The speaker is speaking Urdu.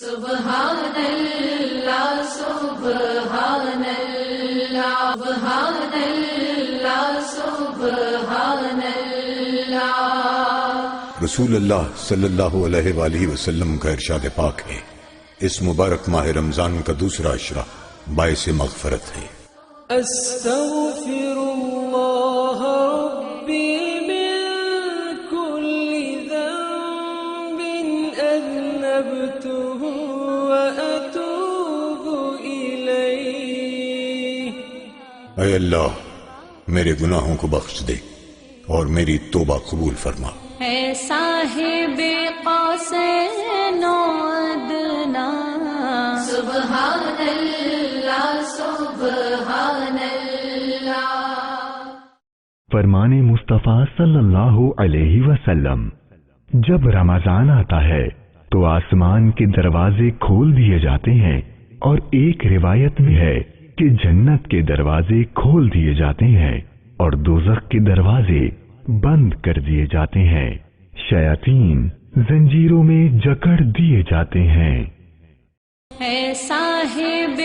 سبحان اللہ سبحان اللہ سبحان اللہ سبحان اللہ۔ رسول اللہ صلی اللہ علیہ وآلہ وسلم کا ارشاد پاک ہے، اس مبارک ماہ رمضان کا دوسرا عشرہ باعث مغفرت ہے۔ استغفر اللہ ربی من کل ذنب اذنبته واتوب الیہ۔ اے اللہ میرے گناہوں کو بخش دے اور میری توبہ قبول فرما۔ اے صاحب قوسین و ادنیٰ، سبحان اللہ سبحان اللہ۔ فرمان مصطفیٰ صلی اللہ علیہ وسلم، جب رمضان آتا ہے تو آسمان کے دروازے کھول دیے جاتے ہیں، اور ایک روایت میں ہے کہ جنت کے دروازے کھول دیے جاتے ہیں اور دوزخ کے دروازے بند کر دیے جاتے ہیں، شیاطین زنجیروں میں جکڑ دیے جاتے ہیں۔ اے صاحب